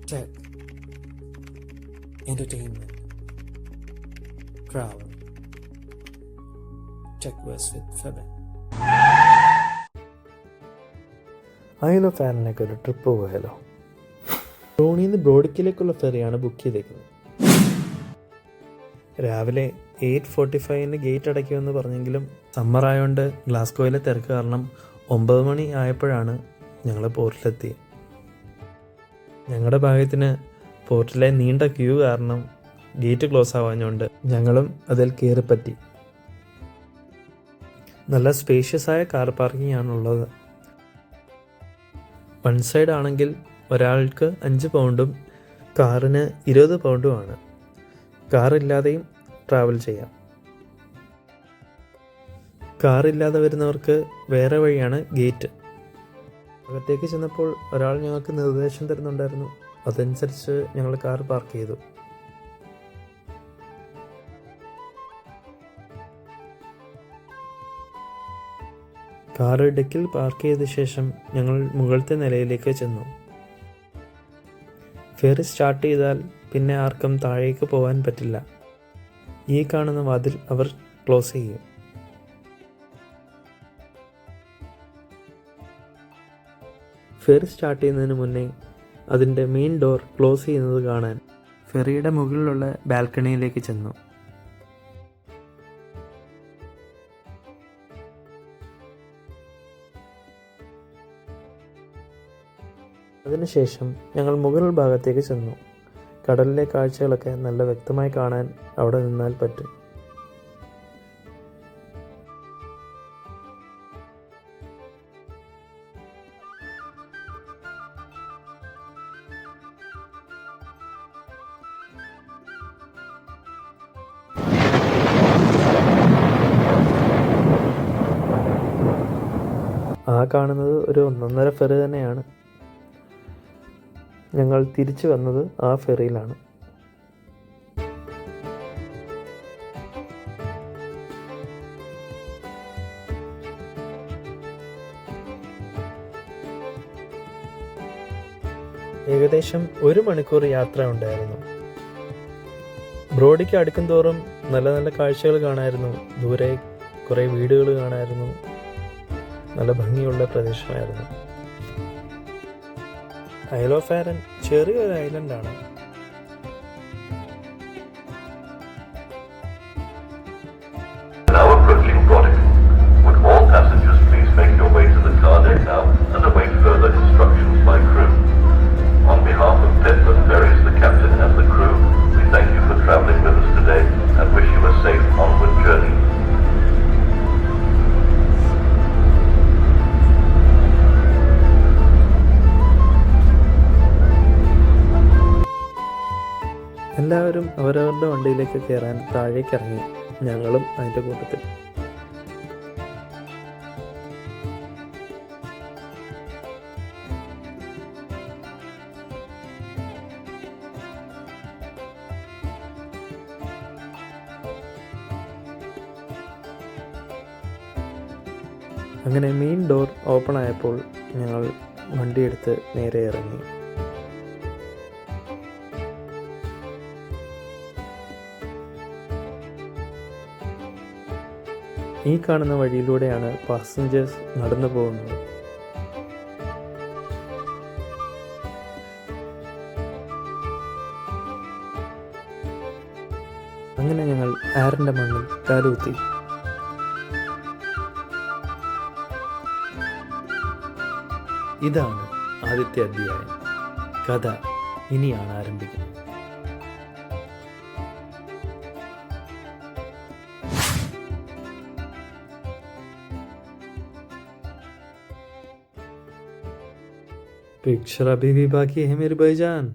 tech, entertainment, travel. Techverse with Febin. അയലോ ഫാനിലേക്ക് ഒരു trip പോയാലോ? ടോണിയിൽ നിന്ന് ബ്രോഡിക്കിലേക്കുള്ള ഫെറിയാണ് ബുക്ക് ചെയ്തേക്കുന്നത്. രാവിലെ 8:45 ഗേറ്റ് അടയ്ക്കുമെന്ന് പറഞ്ഞെങ്കിലും സമ്മർ ആയതുകൊണ്ട് ഗ്ലാസ്ഗോയിലെ തിരക്ക് കാരണം 9 മണി ആയപ്പോഴാണ് ഞങ്ങൾ പോർട്ടിലെത്തിയത്. ഞങ്ങളുടെ ഭാഗ്യത്തിന് പോർട്ടിലെ നീണ്ട ക്യൂ കാരണം ഗേറ്റ് ക്ലോസ് ആവാഞ്ഞുകൊണ്ട് ഞങ്ങളും അതിൽ കയറിപ്പറ്റി. നല്ല സ്പേഷ്യസ് ആയ കാർ പാർക്കിംഗ് ആണുള്ളത്. വൺ സൈഡ് ആണെങ്കിൽ ഒരാൾക്ക് 5 പൗണ്ടും കാറിന് 20 പൗണ്ടുമാണ്. കാറില്ലാതെയും ട്രാവൽ ചെയ്യാം. കാറില്ലാതെ വരുന്നവർക്ക് വേറെ വഴിയാണ് ഗേറ്റ്. അകത്തേക്ക് ചെന്നപ്പോൾ ഒരാൾ ഞങ്ങൾക്ക് നിർദ്ദേശം തരുന്നുണ്ടായിരുന്നു. അതനുസരിച്ച് ഞങ്ങൾ കാർ പാർക്ക് ചെയ്തു. കാർ ഡെക്കിൽ പാർക്ക് ചെയ്ത ശേഷം ഞങ്ങൾ മുകളിലത്തെ നിലയിലേക്ക് ചെന്നു. ഫെറി സ്റ്റാർട്ട് ചെയ്താൽ പിന്നെ ആർക്കും താഴേക്ക് പോകാൻ പറ്റില്ല. ഈ കാണുന്ന വാതിൽ അവർ ക്ലോസ് ചെയ്യും. ഫെറി സ്റ്റാർട്ട് ചെയ്യുന്നതിന് മുന്നേ അതിൻ്റെ മെയിൻ ഡോർ ക്ലോസ് ചെയ്യുന്നത് കാണാൻ ഫെറിയുടെ മുകളിലുള്ള ബാൽക്കണിയിലേക്ക് ചെന്നു. അതിനുശേഷം ഞങ്ങൾ മുകൾ ഭാഗത്തേക്ക് ചെന്നു. കടലിലെ കാഴ്ചകളൊക്കെ നല്ല വ്യക്തമായി കാണാൻ അവിടെ നിന്നാൽ പറ്റും. ആ കാണുന്നത് ഒരു 1.5 ഫെറി തന്നെയാണ്. ഞങ്ങൾ തിരിച്ചു വന്നത് ആ ഫെറിയിലാണ്. ഏകദേശം 1 മണിക്കൂർ യാത്ര ഉണ്ടായിരുന്നു. ബ്രോഡിക്ക് അടുക്കും തോറും നല്ല നല്ല കാഴ്ചകൾ കാണായിരുന്നു. ദൂരെ കുറേ വീടുകൾ കാണായിരുന്നു. നല്ല ഭംഗിയുള്ള പ്രദേശമായിരുന്നു. ഐൽ ഓഫ് ആരൻ ചെറിയൊരു ഐലൻഡാണ്. Now approaching Brodick. Would all passengers please make your way to the car deck now and await further instructions by crew. On behalf of Pentland Ferries, the captain and the crew, we thank you for travelling with us today and wish you a safe onward journey. എല്ലാവരും അവരവരുടെ വണ്ടിയിലേക്ക് കയറാൻ താഴേക്ക് ഇറങ്ങി. ഞങ്ങളും അതിൻ്റെ കൂട്ടത്തിൽ. അങ്ങനെ മെയിൻ ഡോർ ഓപ്പൺ ആയപ്പോൾ ഞങ്ങൾ വണ്ടിയെടുത്ത് നേരെ ഇറങ്ങി. ഈ കാണുന്ന വഴിയിലൂടെയാണ് പാസഞ്ചേഴ്സ് നടന്നു പോകുന്നത്. അങ്ങനെ ഞങ്ങൾ ആറിൻ്റെ മണ്ണിൽ കാലുകുത്തി. ഇതാണ് ആദ്യത്തെ അധ്യായം. കഥ ഇനിയാണ് ആരംഭിക്കുന്നത്. पिक्चर अभी भी बाकी है मेरे भाईजान.